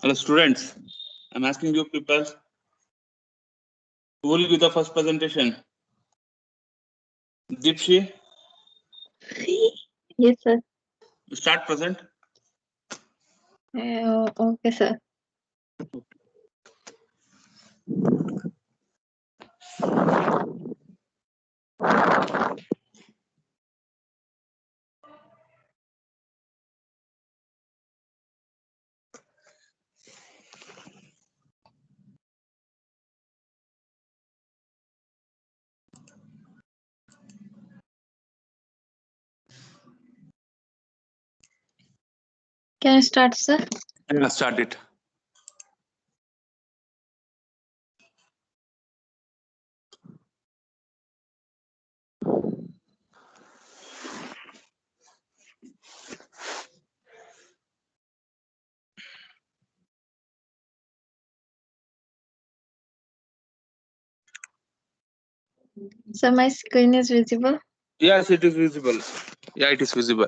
Hello, students. I'm asking you people who will give the first presentation. Deepshi, Yes, sir. you start present. Okay, sir. Can I start, sir? Yeah, start it. So my screen is visible. Yes, it is visible. Yeah, it is visible.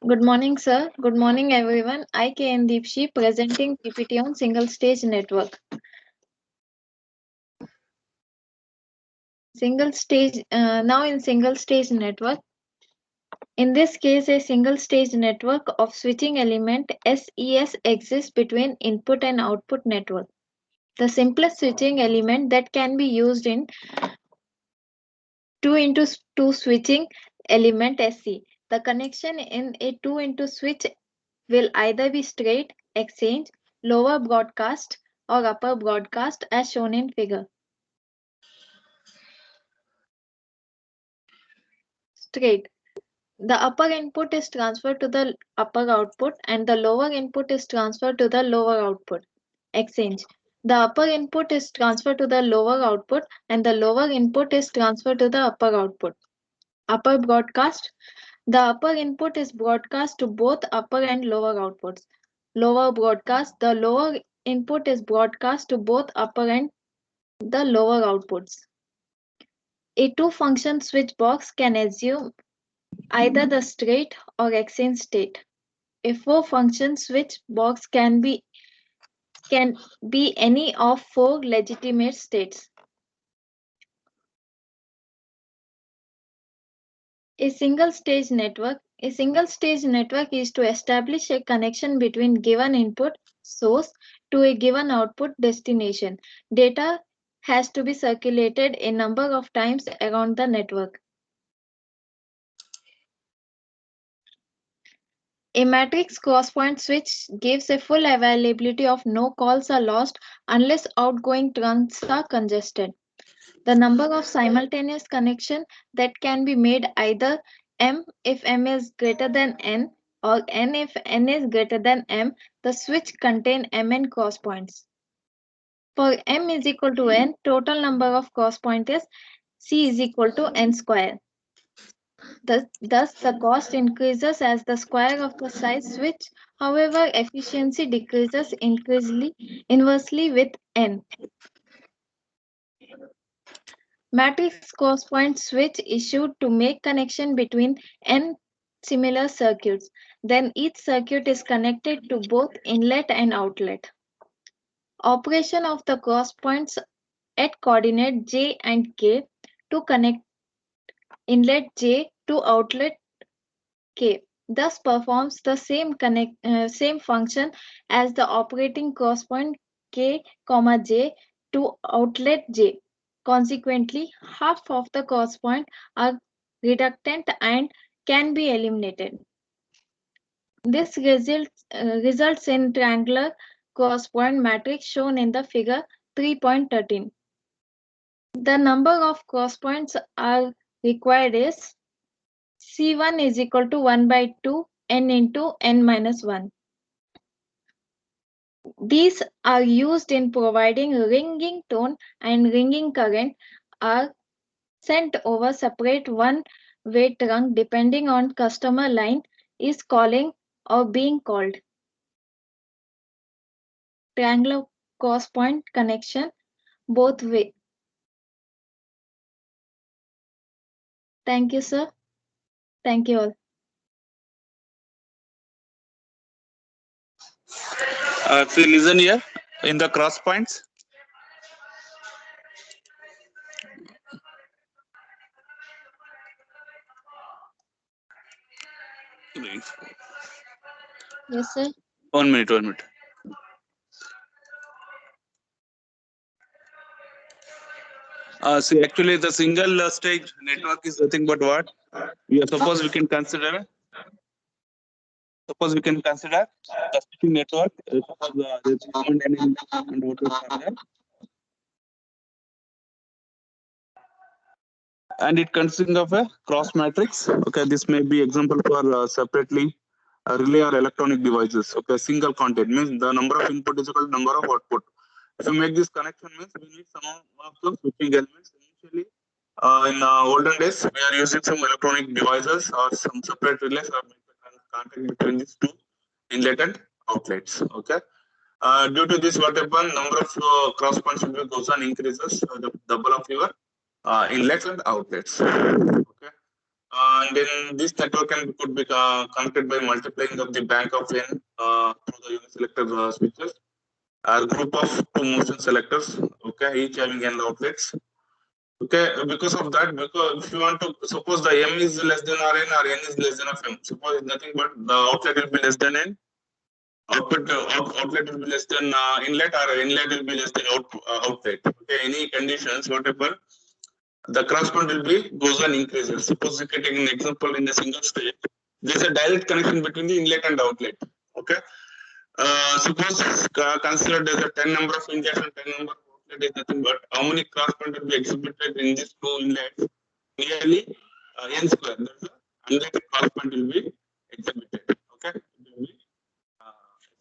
Good morning, sir. Good morning, everyone. I, KN Deepshi, presenting PPT on single stage network. Now in single stage network. In this case, a single stage network of switching element SES exists between input and output network. The simplest switching element that can be used in 2x2 switching element SC. The connection in a 2x switch will either be straight, exchange, lower broadcast, or upper broadcast as shown in figure. Straight. The upper input is transferred to the upper output and the lower input is transferred to the lower output. Exchange. The upper input is transferred to the lower output and the lower input is transferred to the upper output. Upper broadcast. The upper input is broadcast to both upper and lower outputs. Lower broadcast. The lower input is broadcast to both upper and the lower outputs. A two-function switch box can assume either the straight or exchange state. A four-function switch box can be any of four legitimate states. A single stage network is to establish a connection between given input source to a given output destination. Data has to be circulated a number of times around the network. A matrix crosspoint switch gives a full availability of no calls are lost unless outgoing trunks are congested. The number of simultaneous connections that can be made either m if m is greater than n or n if n is greater than m, the switch contain mn crosspoints. For m is equal to n, total number of crosspoints is c is equal to n square. Thus, the cost increases as the square of the size switch. However, efficiency decreases inversely with n. Matrix crosspoint switch issued to make connection between n similar circuits. Then each circuit is connected to both inlet and outlet. Operation of the crosspoints at coordinate j and k to connect inlet j to outlet k. Thus performs the same function as the operating crosspoint k, j to outlet j. Consequently, half of the crosspoint are reductant and can be eliminated. This results in triangular crosspoint matrix shown in the figure 3.13. The number of crosspoints are required is C1 is equal to 1 by 2 n into n minus 1. These are used in providing ringing tone and ringing current are sent over separate one-way trunk depending on customer line is calling or being called. Triangular crosspoint connection both way. Thank you, sir. Thank you all. See, listen here in the cross points. Yes, sir. 1 minute, 1 minute. See, actually, the single stage network is nothing but what? Suppose we can consider. Suppose we can consider the switching network. Suppose there's common and output are there, and it consists of a cross matrix. Okay, this may be example for separately relay or electronic devices. Okay, single content means the number of input is equal to number of output. If you make this connection means we need some of the switching elements. Initially, in olden days, we are using some electronic devices or some separate relays or make the contact between these two inlet and outlets. Okay. Due to this, what happens? Number of cross points goes on increases, the double of your inlets and outlets. Okay. And then this network could be connected by multiplying of the bank of n through the uniselector switches. A group of two motion selectors, okay, each having n outlets. Okay, because of that, because if you want to suppose the m is less than rn or n is less than of m, suppose it's nothing but the outlet will be less than n, outlet will be less than inlet, or inlet will be less than outlet. Okay, any conditions, whatever, the cross point will be goes on increases. Suppose you can take an example in a single stage. There is a direct connection between the inlet and outlet. Okay. Suppose consider there's a 10 number of inlets and 10 number of outlet is nothing but how many cross point will be exhibited in these two inlets? Nearly n square. That's the unlike cross point will be exhibited. Okay. It will be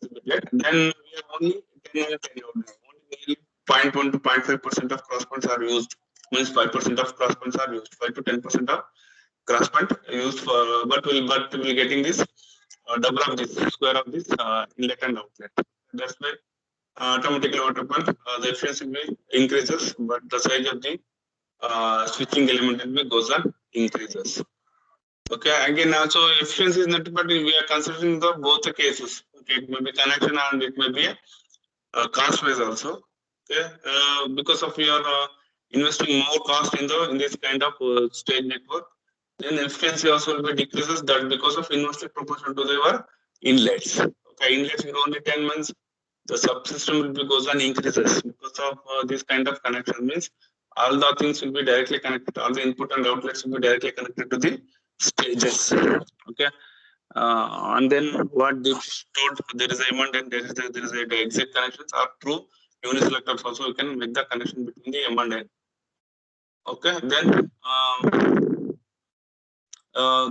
exhibited. Then we have only 10 and 10 outlet. Only nearly 0.1 to 0.5% of cross points are used. Means 5% of cross points are used. 5 to 10% of cross point used for, but we'll getting this double of this square of this inlet and outlet. That's why automatically what happens, the efficiency will increases, but the size of the switching element will goes on increases. Okay, again also efficiency is not, but we are considering the both the cases. Okay, it may be connection and it may be a cost wise also. Okay, because of your investing more cost in this kind of stage network, then efficiency also will be decreases. That because of inversely proportional to their inlets. Okay, inlets will only 10 months. The subsystem will be goes on increases because of this kind of connection. Means all the things will be directly connected. All the input and outlets will be directly connected to the stages. Okay. And then what they told, there is a M and N, there is a exit connections are true uniselectors also. You can make the connection between the M and N. Okay, then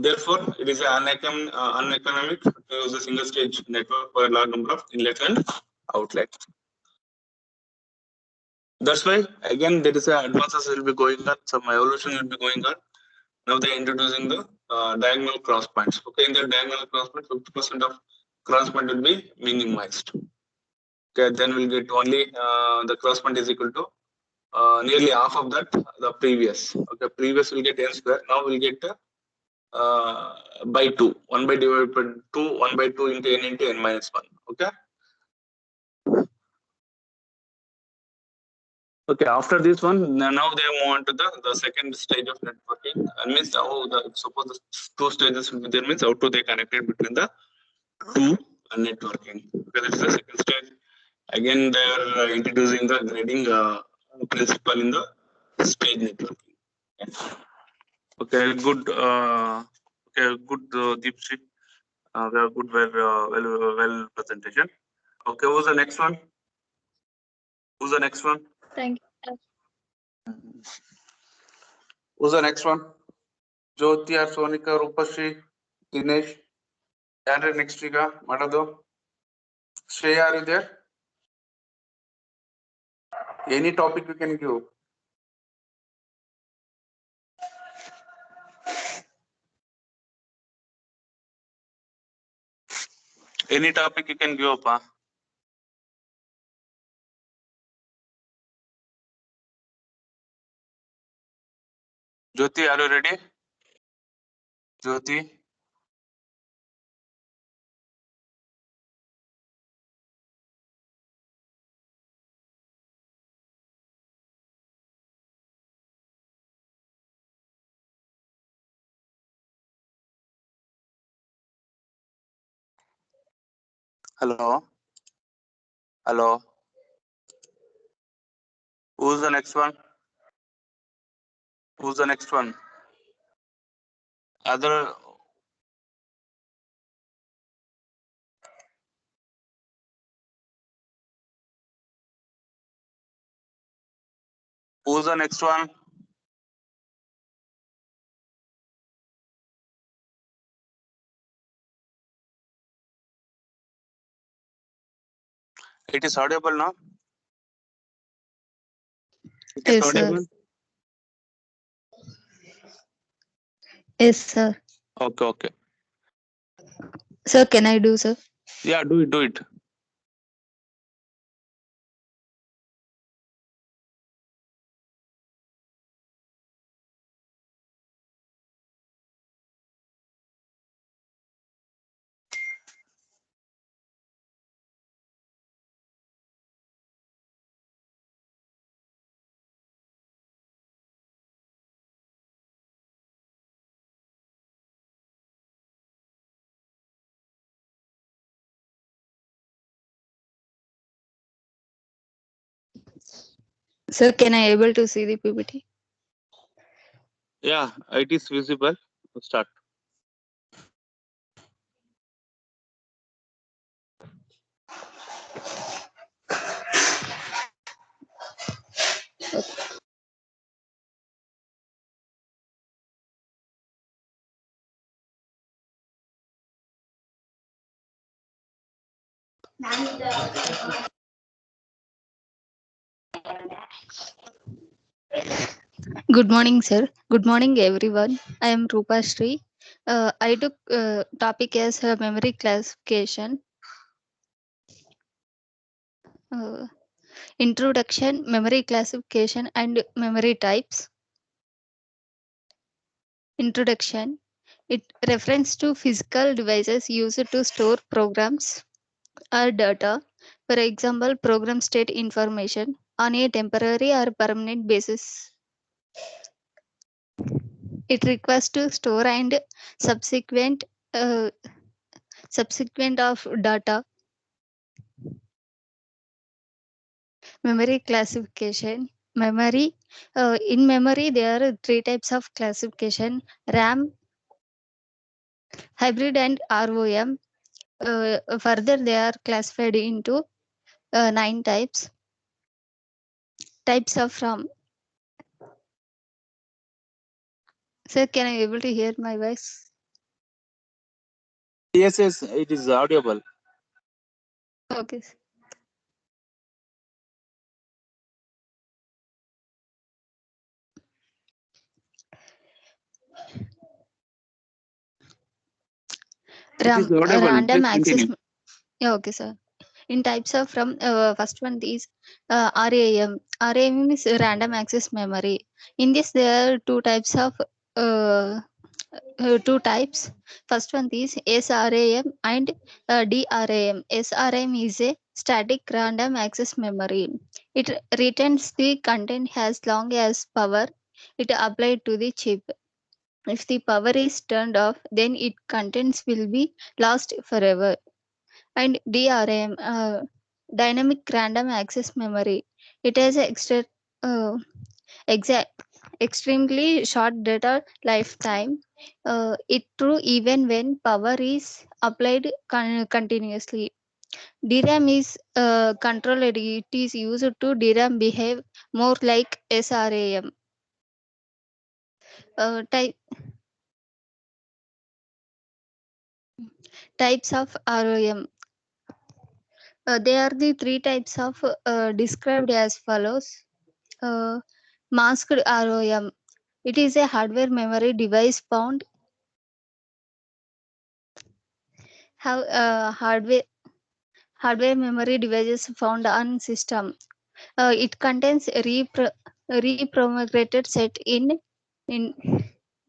therefore it is uneconomic to use a single stage network for a large number of inlets and outlets. That's why again there is a advances will be going on, some evolution will be going on. Now they are introducing the diagonal cross points. Okay, in the diagonal cross point, 50% of cross point will be minimized. Okay, then we'll get only the cross point is equal to nearly half of that the previous. Okay, previous will get n square. Now we'll get by 2, 1 by divided by 2, 1 by 2 into n into n minus 1. Okay. Okay, after this one, now they move on to the second stage of networking. And means how suppose the two stages will be there, means how to they connected between the two networking. Okay, that's the second stage. Again, they are introducing the grading principle in the stage networking. Okay, good. Okay, good, Deepshi. We have good, well presentation. Okay, who's the next one? Who's the next one? Thank you. Who's the next one? Jyoti or Sonika, Rupashi, Dinesh. Yander next week, Matado. Shreya, are you there? Any topic you can give. Any topic you can give up. Jyoti, are you ready? Jyoti. Hello. Hello. Who's the next one? Who's the next one? Other. Who's the next one? It is audible now. It is Yes, sir. audible. Yes, sir. Okay. Okay. Sir, can I do, sir? Yeah. Do it. Do it. Sir, can I able to see the PPT? Yeah. It is visible. Start. Good morning, sir. Good morning, everyone. I am Rupa Sri. I took topic as memory classification. Introduction, memory classification, and memory types. Introduction. It refers to physical devices used to store programs or data. For example, program state information on a temporary or permanent basis. It requires to store and subsequent uh, subsequent of data. Memory classification. Memory. In memory, there are three types of classification: RAM, hybrid, and ROM. Further, they are classified into 9 types. Types of RAM. Sir, can I able to hear my voice? Yes. Yes. It is audible. Okay. It is audible. Random Please access. continue. Yeah, okay, sir. In types of RAM, first one is RAM. RAM is random access memory. In this, there are two types of uh, two types. First one is SRAM and DRAM. SRAM is a static random access memory. It retains the content as long as power it applied to the chip. If the power is turned off, then its contents will be lost forever. And DRAM, dynamic random access memory. It has a uh, exact extremely short data lifetime. It true even when power is applied continuously. DRAM is controlled. It is used to DRAM behave more like SRAM. Type types of ROM. They are the three types of described as follows. Uh, Masked ROM. It is a hardware memory device found have hardware memory devices found on system. It contains a reprogrammed set in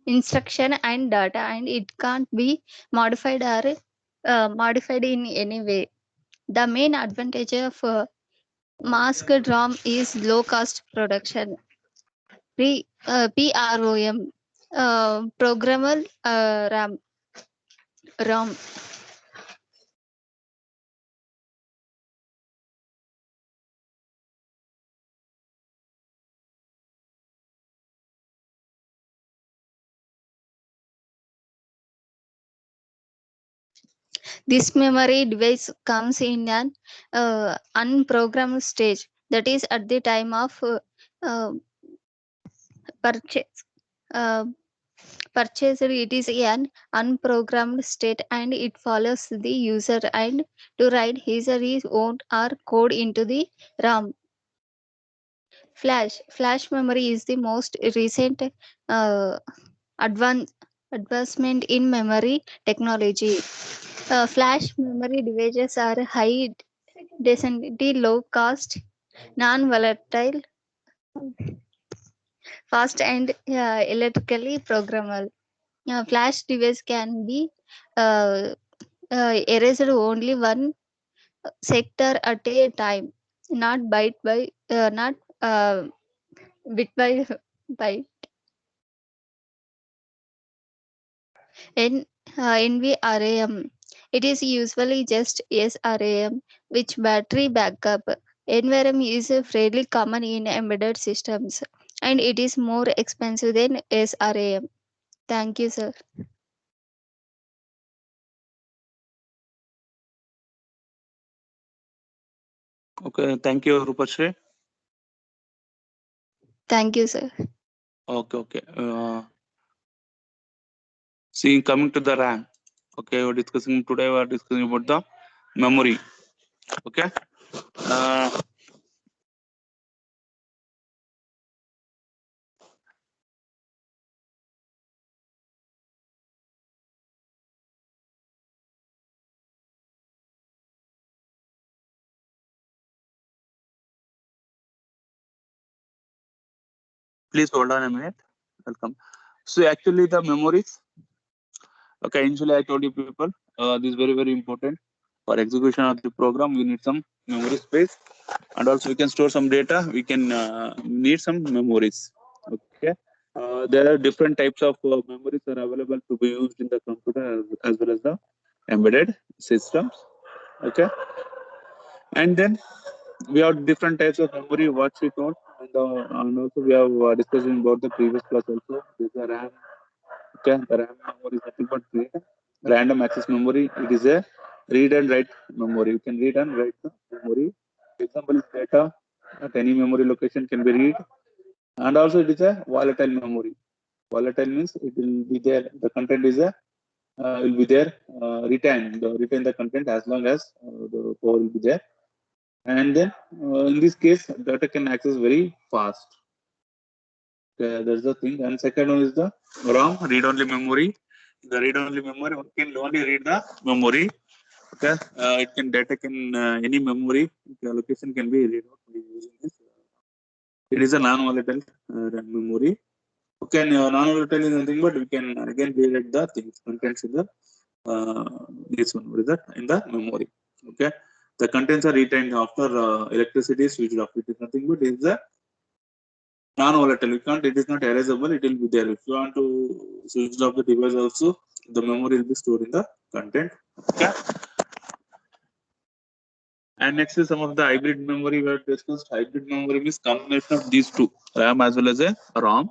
instruction and data, and it can't be modified or modified in any way. The main advantage of masked ROM is low cost production. PROM, programmable RAM. This memory device comes in an unprogrammed stage, that is at the time of purchase. Uh, Purchased, it is an unprogrammed state and it follows the user and to write his or his own or code into the RAM. Flash memory is the most recent uh, advancement in memory technology. Flash memory devices are high density, low cost, non-volatile, fast and electrically programmable. Flash device can be erased only one sector at a time, not not bit by byte. In NVRAM, it is usually just SRAM, which battery backup. NVRAM is fairly common in embedded systems, and it is more expensive than SRAM. Thank you, sir. Okay, thank you, Rupashri. Thank you, sir. Okay. See, coming to the RAM. Okay, we're discussing about the memory. Okay. Please hold on a minute. Welcome. So actually the memories. Okay, initially I told you people, this is very important. For execution of the program, we need some memory space, and also we can store some data. We can need some memories. Okay. There are different types of memories are available to be used in the computer as well as the embedded systems. Okay. And then we have different types of memory, what we told, and also we have discussing about the previous class also. This is the RAM. Okay, the RAM memory is nothing but random access memory. It is a read and write memory. You can read and write the memory. For example, data at any memory location can be read, and also it is a volatile memory. Volatile means it will be there. The content is will be there. Retain the content as long as the power will be there. And then in this case, data can access very fast. Okay, that's the thing. And second one is the ROM, read-only memory. The read-only memory can only read the memory. Okay, it can data can any memory location can be read out using this. It is a non-volatile memory. Okay, non-volatile is nothing but we can again read the things contents in the this one. What is that in the memory? Okay, the contents are retained after electricity is switched off. It is nothing but it is a non-volatile. You can't. It is not erasable. It will be there. If you want to switch off the device, also the memory will be stored in the content. Okay. And next is some of the hybrid memory we have discussed. Hybrid memory means combination of these two, RAM as well as a ROM.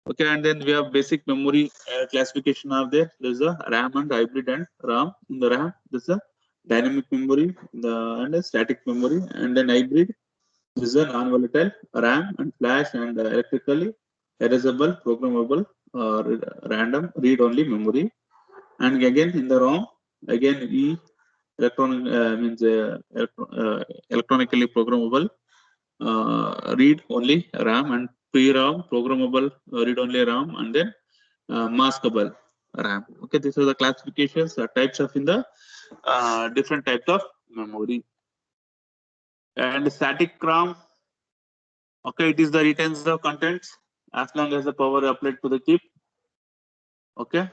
Okay, and then we have basic memory classification are there. There's a RAM and hybrid and RAM. In the RAM, there's a dynamic memory, and a static memory, and then hybrid. This is a non-volatile RAM and flash and electrically erasable, programmable, random read-only memory. And again in the ROM, again means electronically programmable, read-only RAM, and pre-ROM programmable read-only RAM, and then maskable RAM. Okay, these are the classifications, types of in the different types of memory. And static RAM. Okay, it is the retains the contents as long as the power applied to the chip. Okay,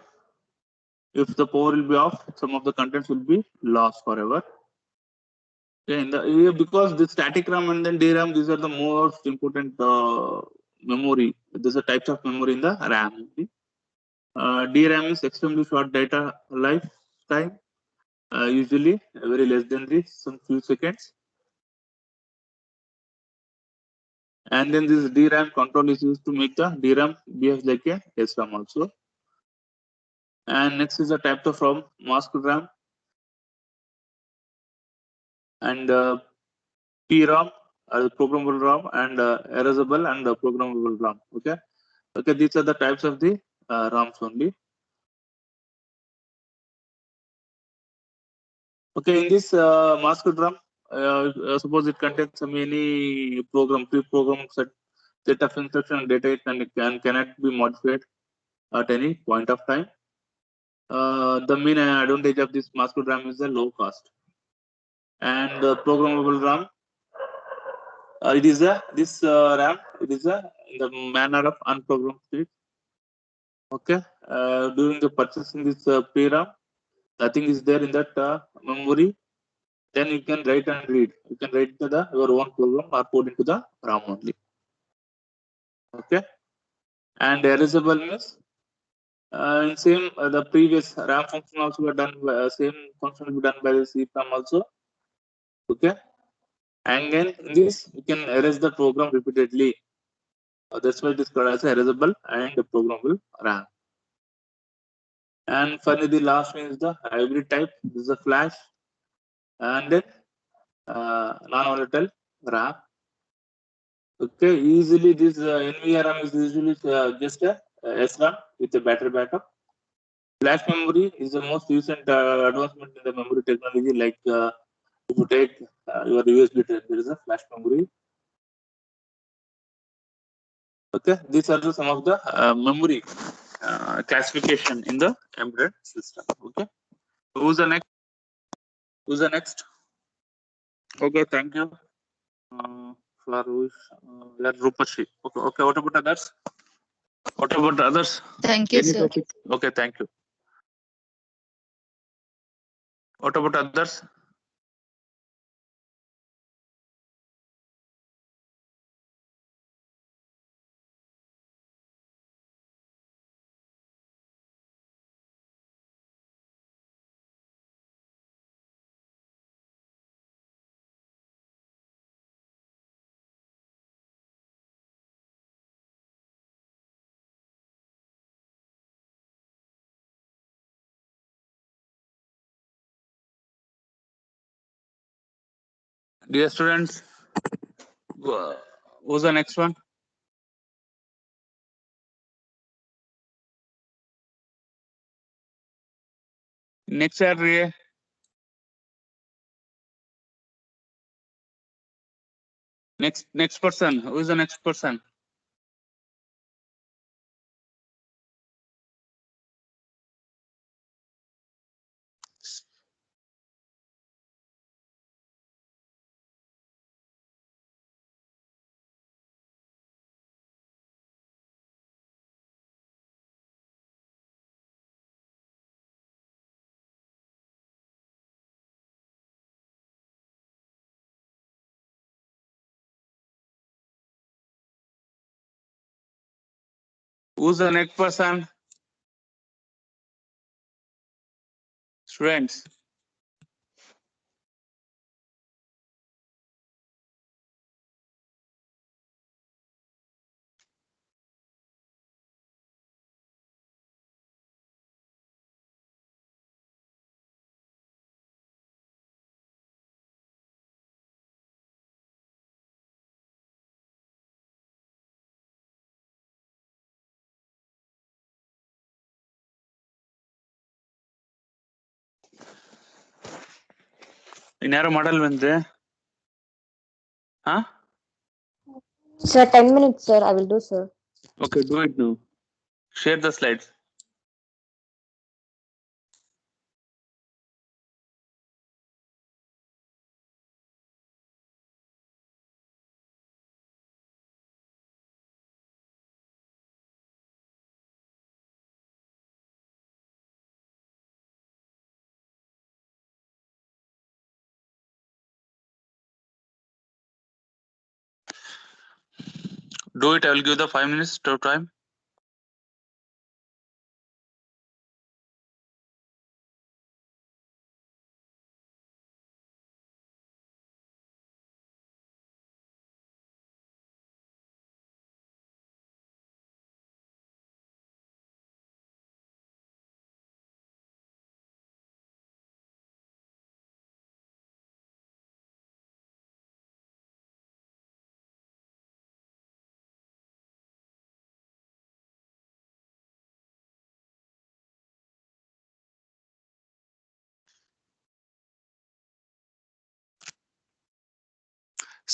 if the power will be off, some of the contents will be lost forever. Okay, because the static RAM and then DRAM, these are the most important memory. These are types of memory in the RAM. DRAM is extremely short data lifetime, usually very less than some few seconds. And then this DRAM control is used to make the DRAM behave like a SRAM also. And next is the type of RAM, masked RAM. and PROM, programmable ROM, and erasable and programmable ROM. Okay, okay, these are the types of the ROMs only. Okay, in this masked ROM, suppose it contains some any program, pre-programmed set of instruction data, and it cannot be modified at any point of time. The main advantage of this masked RAM is the low cost. And the programmable RAM, it is this RAM, it is in the manner of unprogrammed state. Okay, during the purchasing this pre-RAM, nothing is there in that memory. Then you can write and read. You can write your own program or code into the RAM only. Okay, and erasable means in same the previous RAM function also were done. Same function will be done by the CPRAM also. Okay, and then in this you can erase the program repeatedly. That's why it is called as erasable and programmable RAM. And finally, the last one is the hybrid type. This is a flash, and then non-volatile RAM. Okay, easily this NVRAM is usually just a SRAM with a battery backup. Flash memory is the most recent advancement in the memory technology. Like if you take your USB drive, there is a flash memory. Okay, these are some of the memory classification in the embedded system. Okay, who's the next? Who's the next? Okay, thank you. For Rupashi. Okay, okay. What about others? What about others? Thank you, Any sir. topic? Okay, thank you. What about others? Dear students, who's the next one? Next area. Next person. Who is the next person? Who's the next person? Students. In model when they? Huh? Sir, 10 minutes, sir. I will do, sir. Okay, do it now. Share the slides. Do it. I will give the 5 minutes to time.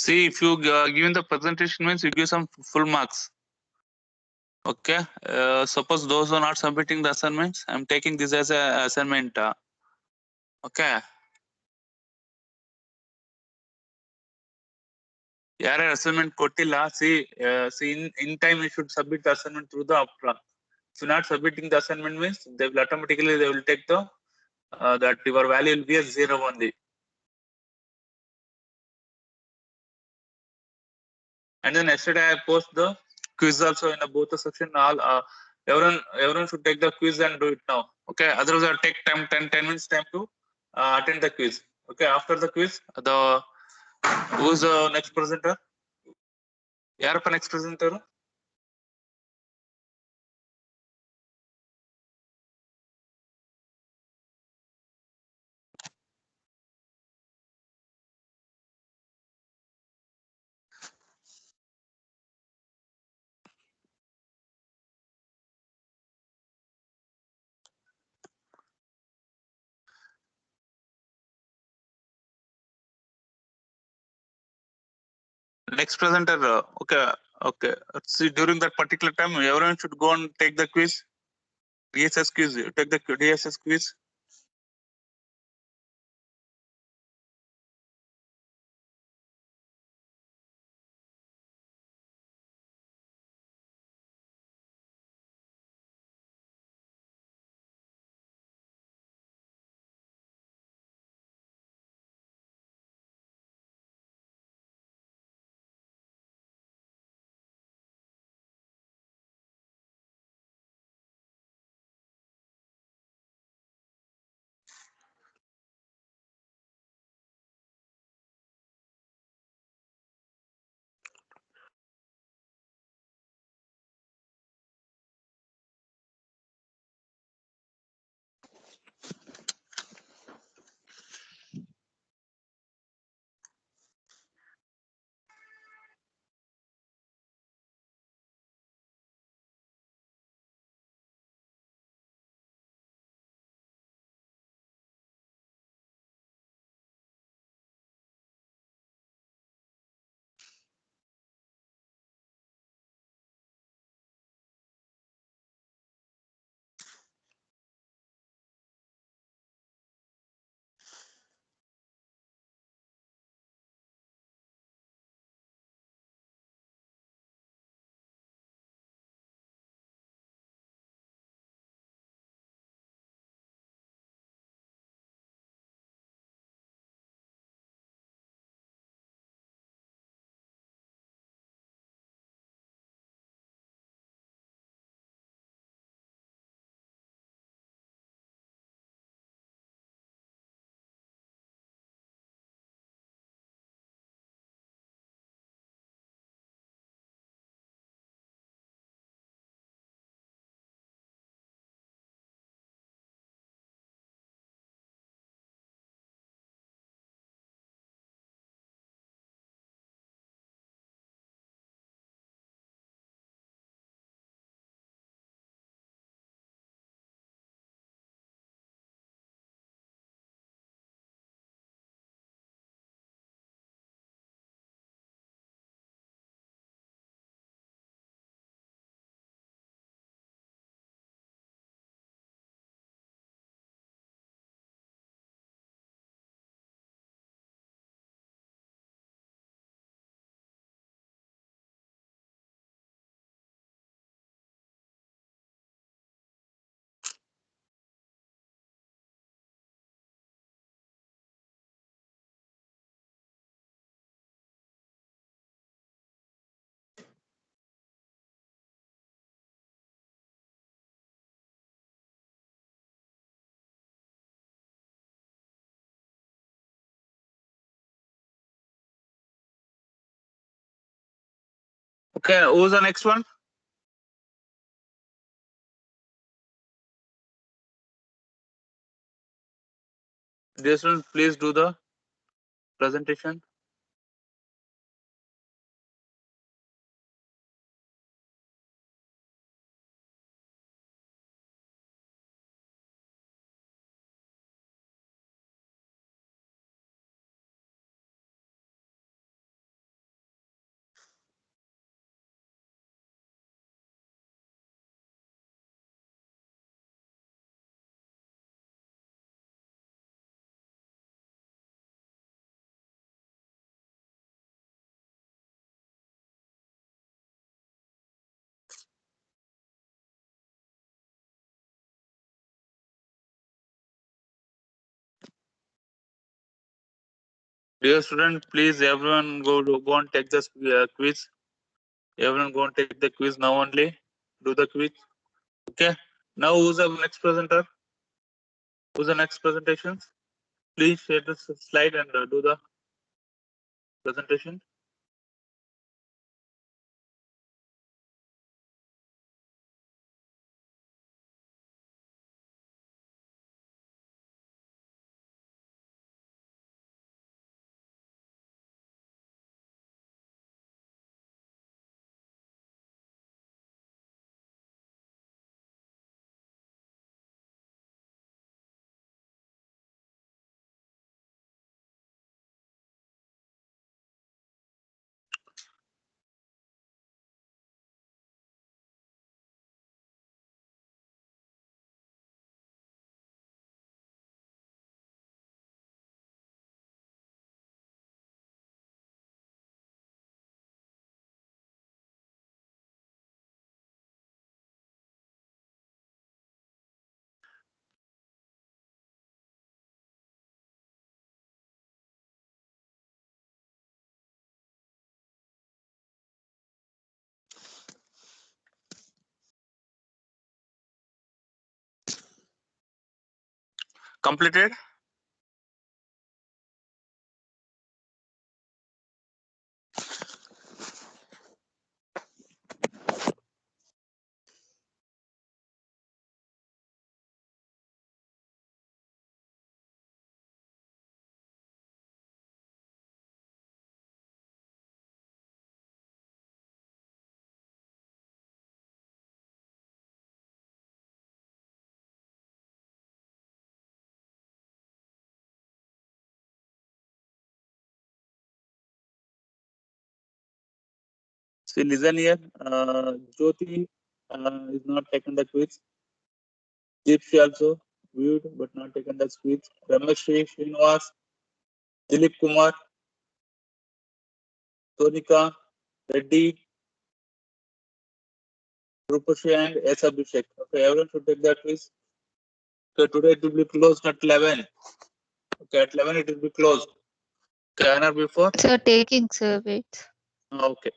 See, if you given the presentation means you give some full marks. Okay. Suppose those who are not submitting the assignments, I'm taking this as a assignment. Okay. ಯಾರ assignment ಕೊಟ್ಟಿಲ್ಲ see in time you should submit the assignment through the upfront. If you're not submitting the assignment means they will automatically take the that your value will be a 0 only. And then yesterday I post the quiz also in both the section. All everyone should take the quiz and do it now. Okay, otherwise I'll take time 10 minutes time to attend the quiz. Okay, after the quiz, who's the next presenter? ಯಾರಪ್ಪ next presenter? Next presenter, okay. See, during that particular time, everyone should go and take the quiz. DSS quiz. Take the DSS quiz. Okay, who's the next one? This one, please do the presentation. Dear student, please everyone go and take this quiz. Everyone go and take the quiz now only. Do the quiz. Okay. Now who's the next presenter? Who's the next presentation? Please share this slide and do the presentation. Completed? See, listen here. Jyoti is not taken the quiz. Gypsy also viewed but not taken the quiz. Rameshri, Srinivas, Dilip Kumar, Sonika, Reddy, Rupashi and S. Abhishek. Okay, everyone should take that quiz. Okay, today it will be closed at 11. Okay, at 11 it will be closed. Can I before? Sir, taking, sir, wait. Okay.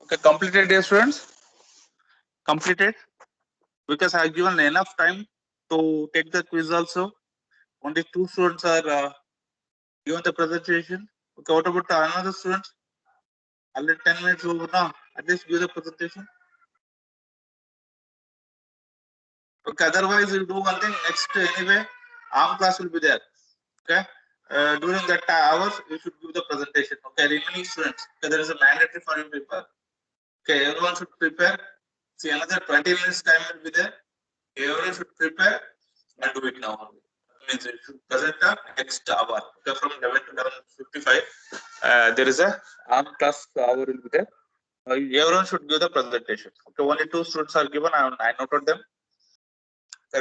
Okay, completed, dear students. Completed, because I have given enough time to take the quiz also. Only 2 students are given the presentation. Okay, what about the another students? Already 10 minutes over now. At least give the presentation. Okay, otherwise you do one thing. Next, anyway, ARM class will be there. Okay, during that hours you should give the presentation. Okay, remaining students. Okay, there is a mandatory for your paper. Okay, everyone should prepare. See, another 20 minutes time will be there. Everyone should prepare and do it now. Means you should present the next hour. Okay, from 11 to 11:55. There is a ARM class hour will be there. Everyone should give the presentation. Okay, only 2 students are given. I noted them. The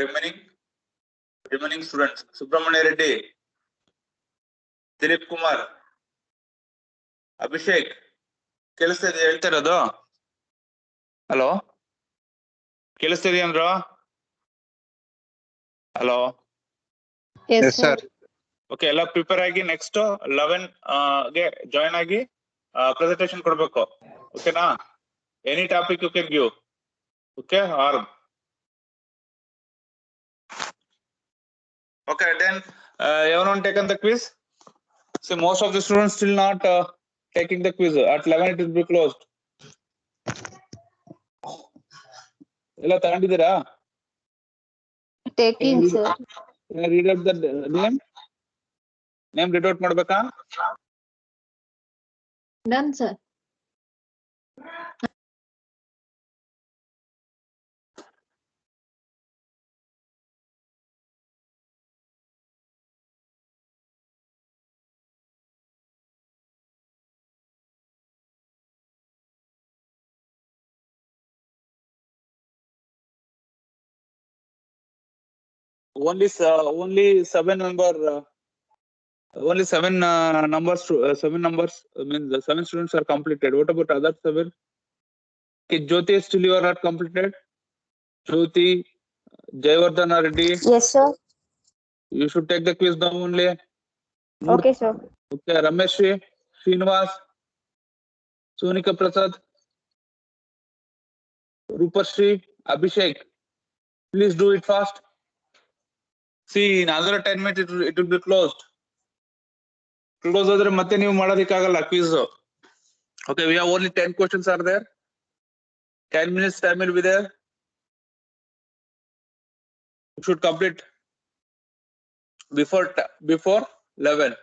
remaining students: Subramania Reddy, Dilip Kumar, Abhishek. ಕೇಳಿಸ್ತಿದೆ ಹೇಳ್ತಾ ಇರೋದು? Hello, ಕೇಳಿಸ್ತಿದೆ ಅಂದ್ರ? Hello, Yes, sir. Okay, ಎಲ್ಲ prepare ಆಗಿ next 11 ಗೆ join ಆಗಿ presentation ಕೊಡ್ಬೇಕು. ಓಕೆನಾ? Any topic you can give. Okay, or okay, then everyone taken the quiz. So most of the students still not taking the quiz. At 11 it will be closed. ಎಲ್ಲ ತಗೊಂಡಿದ್ದೀರಾ? Taking, sir. Read out the name read out ಮಾಡ್ಬೇಕಾ? Done, sir. Only 7 numbers. 7 numbers means the 7 students are completed. What about other 7? Okay, Jyoti, still you are not completed. Jyoti, Jayavardhana Reddy, Yes, sir. you should take the quiz now only. Okay, sir. Okay, Ramesh, Srinivas, Sonika Prasad, Rupashri, Abhishek, please do it fast. See, in another 10 minutes it will be closed. Close ಆದರೆ ಮತ್ತೆ ನೀವು ಮಾಡೋದಕ್ಕಾಗಲ್ಲ quiz. Okay, we have only 10 questions are there. 10 minutes time will be there. You should complete before 11.